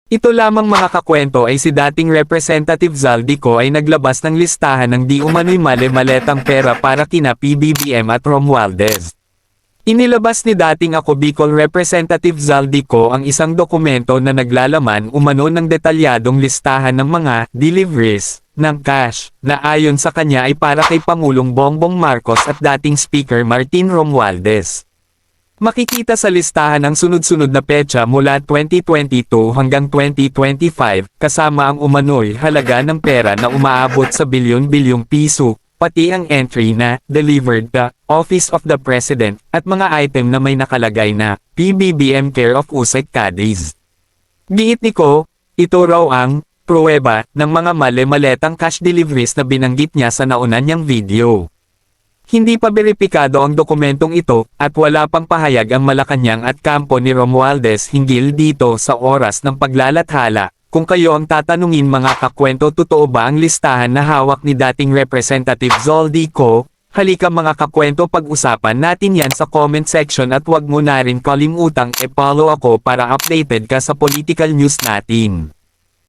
Ito lamang mga kakwento ay si dating Representative Zaldico ay naglabas ng listahan ng di umano'y male-maletang pera para kina PBBM at Romualdez. Inilabas ni dating Ako Bicol Representative Zaldico ang isang dokumento na naglalaman umano ng detalyadong listahan ng mga deliveries ng cash na ayon sa kanya ay para kay Pangulong Bongbong Marcos at dating Speaker Martin Romualdez. Makikita sa listahan ang sunod-sunod na petsa mula 2022 hanggang 2025, kasama ang umano'y halaga ng pera na umaabot sa bilyon-bilyong piso, pati ang entry na delivered the Office of the President at mga item na may nakalagay na PBBM care of Usek Cadiz. Giit ni Ko, ito raw ang pruweba ng mga male-maletang cash deliveries na binanggit niya sa nauna niyang video. Hindi pa beripikado ang dokumentong ito, at wala pang pahayag ang Malacanang at kampo ni Romualdez hinggil dito sa oras ng paglalathala. Kung kayo ang tatanungin mga kakwento, totoo ba ang listahan na hawak ni dating Representative Zaldico? Halika mga kakwento, pag-usapan natin yan sa comment section at wag mo na rin kalimutang e-follow ako para updated ka sa political news natin.